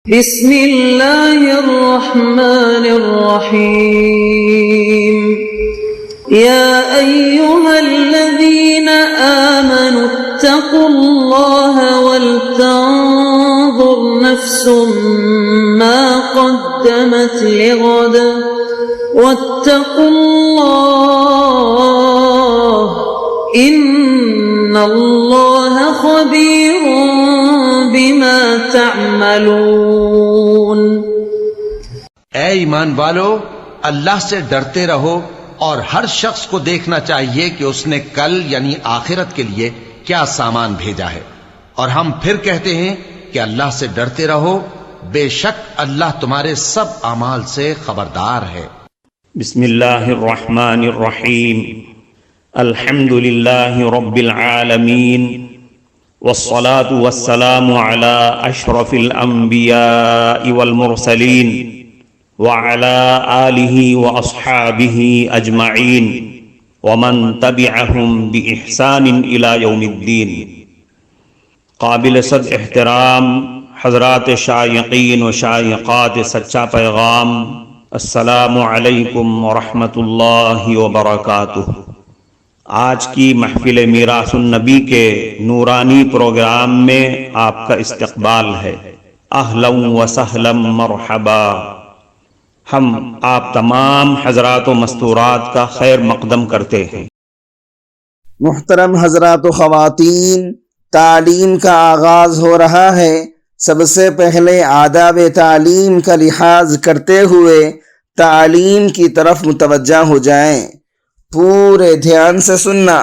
بسم اللہ الرحمن الرحیم یا ایہا الذین آمنوا اتقوا اللہ ولتنظر نفس ما قدمت لغد واتقوا اللہ ان اللہ خبیر بما تعملون۔ اے ایمان والو، اللہ سے ڈرتے رہو اور ہر شخص کو دیکھنا چاہیے کہ اس نے کل یعنی آخرت کے لیے کیا سامان بھیجا ہے، اور ہم پھر کہتے ہیں کہ اللہ سے ڈرتے رہو، بے شک اللہ تمہارے سب اعمال سے خبردار ہے۔ بسم اللہ الرحمن الرحیم، الحمد للہ رب العالمین، والصلاة والسلام على اشرف الانبیاء والمرسلین وعلى آلہ واصحابہ اجمعین ومن تبعہم بإحسان الى یوم الدین۔ قابل صد احترام حضرات شائقین و شائقات سچا پیغام، السلام علیکم ورحمۃ اللہ وبرکاتہ۔ آج کی محفل میراث النبی کے نورانی پروگرام میں آپ کا استقبال ہے۔ اہلا و سہلا مرحبا۔ ہم آپ تمام حضرات و مستورات کا خیر مقدم کرتے ہیں۔ محترم حضرات و خواتین، تعلیم کا آغاز ہو رہا ہے۔ سب سے پہلے آداب تعلیم کا لحاظ کرتے ہوئے تعلیم کی طرف متوجہ ہو جائیں۔ پورے دھیان سے سننا،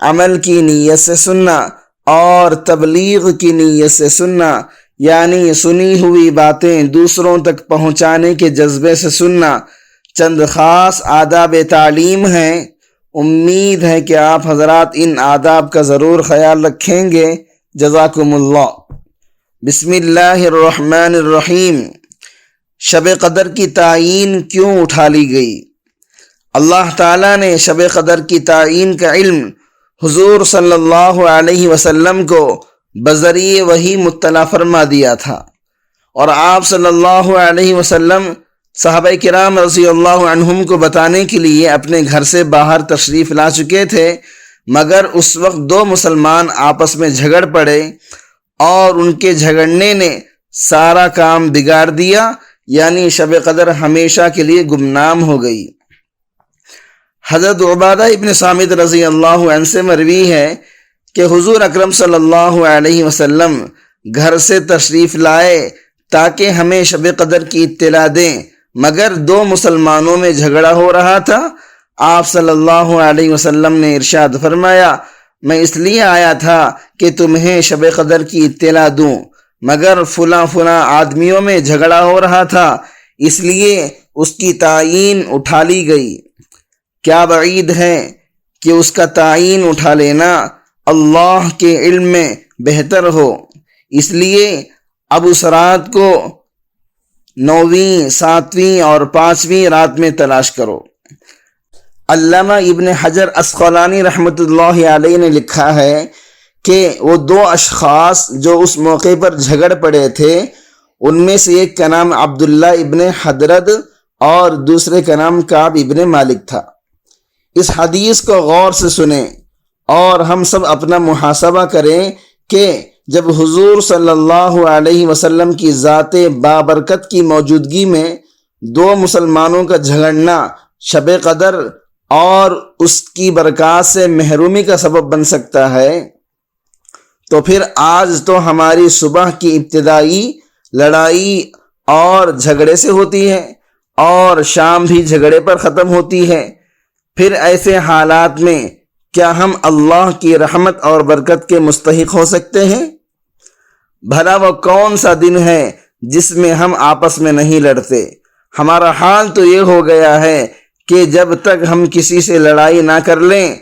عمل کی نیت سے سننا اور تبلیغ کی نیت سے سننا، یعنی سنی ہوئی باتیں دوسروں تک پہنچانے کے جذبے سے سننا۔ چند خاص آداب تعلیم ہیں، امید ہے کہ آپ حضرات ان آداب کا ضرور خیال رکھیں گے۔ جزاکم اللہ۔ بسم اللہ الرحمن الرحیم۔ شب قدر کی تعین کیوں اٹھا لی گئی؟ اللہ تعالیٰ نے شب قدر کی تعین کا علم حضور صلی اللہ علیہ وسلم کو بذریعہ وحی مطلع فرما دیا تھا، اور آپ صلی اللہ علیہ وسلم صحابہ کرام رضی اللہ عنہم کو بتانے کے لیے اپنے گھر سے باہر تشریف لا چکے تھے، مگر اس وقت دو مسلمان آپس میں جھگڑ پڑے اور ان کے جھگڑنے نے سارا کام بگاڑ دیا، یعنی شب قدر ہمیشہ کے لیے گمنام ہو گئی۔ حضرت عبادہ ابن صامت رضی اللہ عنہ سے مروی ہے کہ حضور اکرم صلی اللہ علیہ وسلم گھر سے تشریف لائے تاکہ ہمیں شب قدر کی اطلاع دیں، مگر دو مسلمانوں میں جھگڑا ہو رہا تھا۔ آپ صلی اللہ علیہ وسلم نے ارشاد فرمایا، میں اس لیے آیا تھا کہ تمہیں شب قدر کی اطلاع دوں، مگر فلاں آدمیوں میں جھگڑا ہو رہا تھا، اس لیے اس کی تعین اٹھا لی گئی۔ کیا بعید ہے کہ اس کا تعین اٹھا لینا اللہ کے علم میں بہتر ہو، اس لیے اب اس رات کو 9ویں، 7ویں اور 5ویں رات میں تلاش کرو۔ علامہ ابن حجر عسقلانی رحمۃ اللہ علیہ نے لکھا ہے کہ وہ دو اشخاص جو اس موقع پر جھگڑ پڑے تھے، ان میں سے ایک کا نام عبداللہ ابن حدرد اور دوسرے کا نام کعب ابن مالک تھا۔ اس حدیث کو غور سے سنیں اور ہم سب اپنا محاسبہ کریں کہ جب حضور صلی اللہ علیہ وسلم کی ذات بابرکت کی موجودگی میں دو مسلمانوں کا جھگڑنا شب قدر اور اس کی برکات سے محرومی کا سبب بن سکتا ہے، تو پھر آج تو ہماری صبح کی ابتدائی لڑائی اور جھگڑے سے ہوتی ہے اور شام بھی جھگڑے پر ختم ہوتی ہے۔ پھر ایسے حالات میں کیا ہم اللہ کی رحمت اور برکت کے مستحق ہو سکتے ہیں؟ بھلا وہ کون سا دن ہے جس میں ہم آپس میں نہیں لڑتے؟ ہمارا حال تو یہ ہو گیا ہے کہ جب تک ہم کسی سے لڑائی نہ کر لیں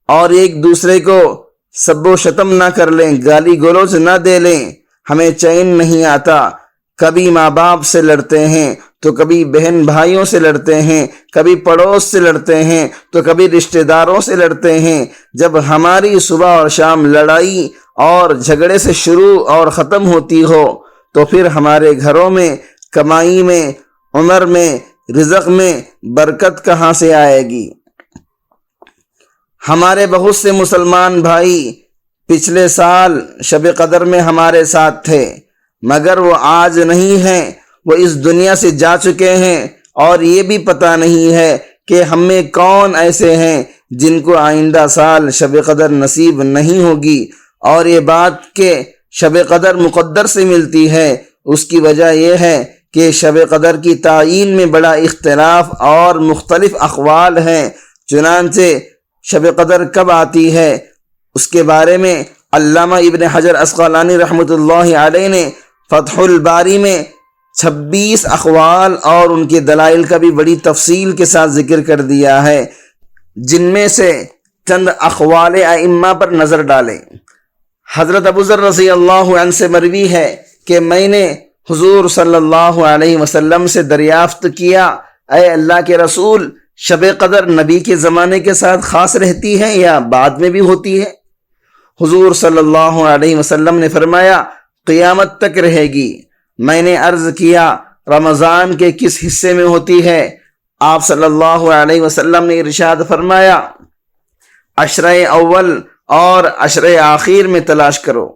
اور ایک دوسرے کو سب و شتم نہ کر لیں، گالی گلوچ نہ دے لیں، ہمیں چین نہیں آتا۔ کبھی ماں باپ سے لڑتے ہیں تو کبھی بہن بھائیوں سے لڑتے ہیں، کبھی پڑوس سے لڑتے ہیں تو کبھی رشتہ داروں سے لڑتے ہیں۔ جب ہماری صبح اور شام لڑائی اور جھگڑے سے شروع اور ختم ہوتی ہو تو پھر ہمارے گھروں میں، کمائی میں، عمر میں، رزق میں برکت کہاں سے آئے گی؟ ہمارے بہت سے مسلمان بھائی پچھلے سال شب قدر میں ہمارے ساتھ تھے، مگر وہ آج نہیں ہیں، وہ اس دنیا سے جا چکے ہیں، اور یہ بھی پتہ نہیں ہے کہ ہم میں کون ایسے ہیں جن کو آئندہ سال شب قدر نصیب نہیں ہوگی۔ اور یہ بات کہ شب قدر مقدر سے ملتی ہے، اس کی وجہ یہ ہے کہ شب قدر کی تعیین میں بڑا اختلاف اور مختلف اقوال ہیں۔ چنانچہ شب قدر کب آتی ہے اس کے بارے میں علامہ ابن حجر عسقلانی رحمۃ اللہ علیہ نے فتح الباری میں 26 اقوال اور ان کے دلائل کا بھی بڑی تفصیل کے ساتھ ذکر کر دیا ہے، جن میں سے چند اقوال ائمہ پر نظر ڈالیں۔ حضرت ابو ذر رضی اللہ عنہ سے مروی ہے کہ میں نے حضور صلی اللہ علیہ وسلم سے دریافت کیا، اے اللہ کے رسول، شب قدر نبی کے زمانے کے ساتھ خاص رہتی ہے یا بعد میں بھی ہوتی ہے؟ حضور صلی اللہ علیہ وسلم نے فرمایا، قیامت تک رہے گی۔ میں نے عرض کیا، رمضان کے کس حصے میں ہوتی ہے؟ آپ صلی اللہ علیہ وسلم نے ارشاد فرمایا، عشرہ اول اور عشرہ آخر میں تلاش کرو۔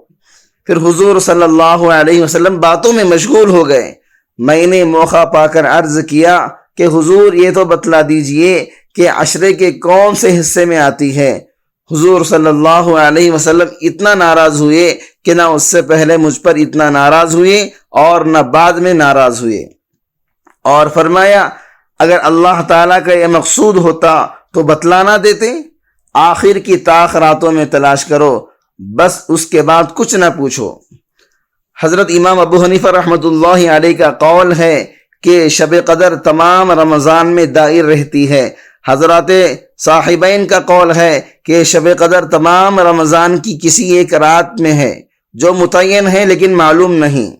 پھر حضور صلی اللہ علیہ وسلم باتوں میں مشغول ہو گئے۔ میں نے موقع پا کر عرض کیا کہ حضور یہ تو بتلا دیجئے کہ عشرے کے کون سے حصے میں آتی ہے؟ حضور صلی اللہ علیہ وسلم اتنا ناراض ہوئے کہ نہ اس سے پہلے مجھ پر اتنا ناراض ہوئے اور نہ بعد میں ناراض ہوئے، اور فرمایا، اگر اللہ تعالیٰ کا یہ مقصود ہوتا تو بتلانا دیتے، آخر کی طاق راتوں میں تلاش کرو، بس اس کے بعد کچھ نہ پوچھو۔ حضرت امام ابو حنیفہ رحمۃ اللہ علیہ کا قول ہے کہ شب قدر تمام رمضان میں دائر رہتی ہے۔ حضرات صاحبین کا قول ہے کہ شب قدر تمام رمضان کی کسی ایک رات میں ہے، جو متعین ہے لیکن معلوم نہیں۔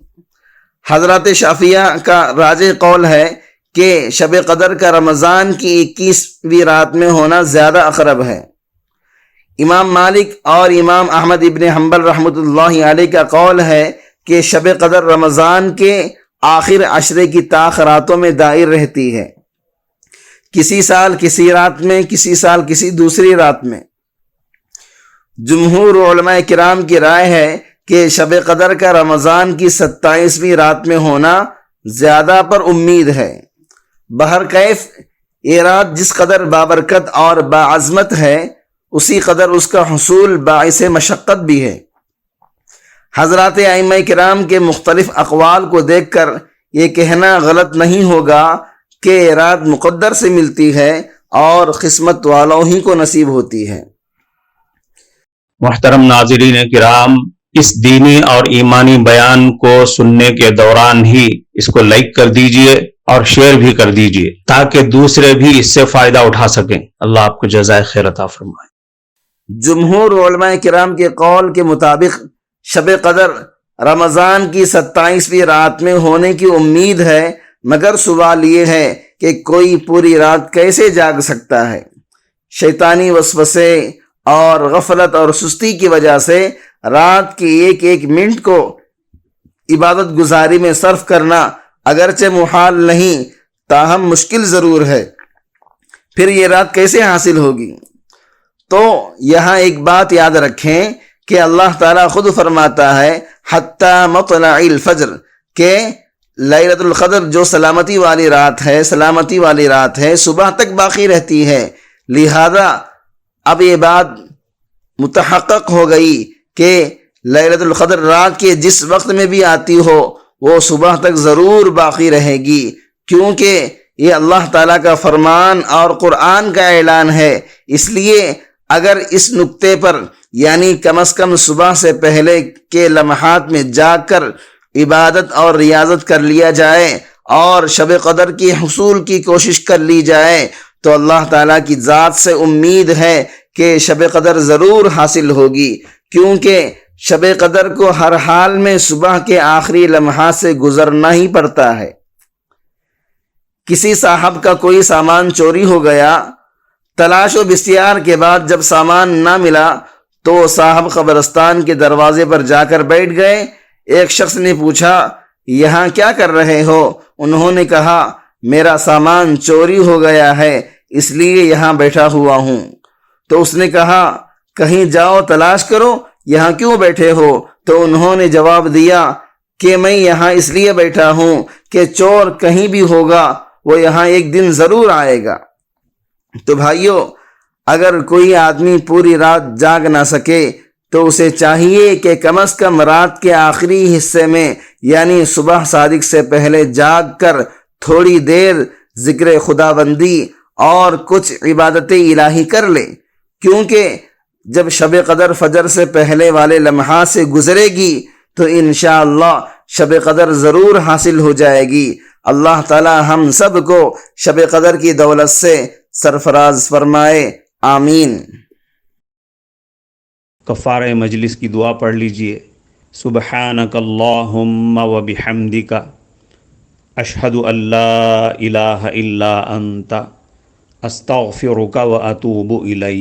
حضرات شافعیہ کا راجح قول ہے کہ شب قدر کا رمضان کی 21ویں رات میں ہونا زیادہ اقرب ہے۔ امام مالک اور امام احمد ابن حنبل رحمۃ اللہ علیہ کا قول ہے کہ شب قدر رمضان کے آخر عشرے کی طاق راتوں میں دائر رہتی ہے، کسی سال کسی رات میں، کسی سال کسی دوسری رات میں۔ جمہور علماء کرام کی رائے ہے کہ شب قدر کا رمضان کی 27ویں رات میں ہونا زیادہ پر امید ہے۔ بہرکیف یہ رات جس قدر بابرکت اور باعظمت ہے، اسی قدر اس کا حصول باعث مشقت بھی ہے۔ حضرات ائمہ کرام کے مختلف اقوال کو دیکھ کر یہ کہنا غلط نہیں ہوگا کہ یہ رات مقدر سے ملتی ہے اور قسمت والوں ہی کو نصیب ہوتی ہے۔ محترم ناظرین کرام، اس دینی اور ایمانی بیان کو سننے کے دوران ہی اس کو لائک کر دیجئے اور شیئر بھی کر دیجئے تاکہ دوسرے بھی اس سے فائدہ اٹھا سکیں۔ اللہ آپ کو جزائے خیر عطا فرمائے۔ جمہور علماء کرام کے قول کے مطابق شب قدر رمضان کی 27ویں رات میں ہونے کی امید ہے، مگر سوال یہ ہے کہ کوئی پوری رات کیسے جاگ سکتا ہے؟ شیطانی وسوسے اور غفلت اور سستی کی وجہ سے رات کے ایک ایک منٹ کو عبادت گزاری میں صرف کرنا اگرچہ محال نہیں، تاہم مشکل ضرور ہے۔ پھر یہ رات کیسے حاصل ہوگی؟ تو یہاں ایک بات یاد رکھیں کہ اللہ تعالیٰ خود فرماتا ہے حتی مطلع الفجر کہ لیلۃ القدر جو سلامتی والی رات ہے صبح تک باقی رہتی ہے۔ لہذا اب یہ بات متحقق ہو گئی کہ لیلۃ القدر رات کے جس وقت میں بھی آتی ہو وہ صبح تک ضرور باقی رہے گی، کیونکہ یہ اللہ تعالیٰ کا فرمان اور قرآن کا اعلان ہے۔ اس لیے اگر اس نقطے پر یعنی کم از کم صبح سے پہلے کے لمحات میں جاگ کر عبادت اور ریاضت کر لیا جائے اور شب قدر کی حصول کی کوشش کر لی جائے تو اللہ تعالیٰ کی ذات سے امید ہے کہ شب قدر ضرور حاصل ہوگی، کیونکہ شب قدر کو ہر حال میں صبح کے آخری لمحات سے گزرنا ہی پڑتا ہے۔ کسی صاحب کا کوئی سامان چوری ہو گیا، تلاش و بستیار کے بعد جب سامان نہ ملا تو صاحب قبرستان کے دروازے پر جا کر بیٹھ گئے۔ ایک شخص نے پوچھا یہاں کیا کر رہے ہو؟ انہوں نے کہا میرا سامان چوری ہو گیا ہے اس لیے یہاں بیٹھا ہوا ہوں۔ تو اس نے کہا کہیں جاؤ تلاش کرو، یہاں کیوں بیٹھے ہو؟ تو انہوں نے جواب دیا کہ میں یہاں اس لیے بیٹھا ہوں کہ چور کہیں بھی ہوگا، وہ یہاں ایک دن ضرور آئے گا۔ تو بھائیو، اگر کوئی آدمی پوری رات جاگ نہ سکے تو اسے چاہیے کہ کم از کم رات کے آخری حصے میں یعنی صبح صادق سے پہلے جاگ کر تھوڑی دیر ذکر خداوندی اور کچھ عبادت الہی کر لے، کیونکہ جب شب قدر فجر سے پہلے والے لمحات سے گزرے گی تو انشاءاللہ شب قدر ضرور حاصل ہو جائے گی۔ اللہ تعالی ہم سب کو شب قدر کی دولت سے سرفراز فرمائے، آمین۔ کفارہ مجلس کی دعا پڑھ لیجئے۔ سبحانک اللہم و بحمدک، اشہد ان لا الہ الا انت، استغفرک و اتوب الیک۔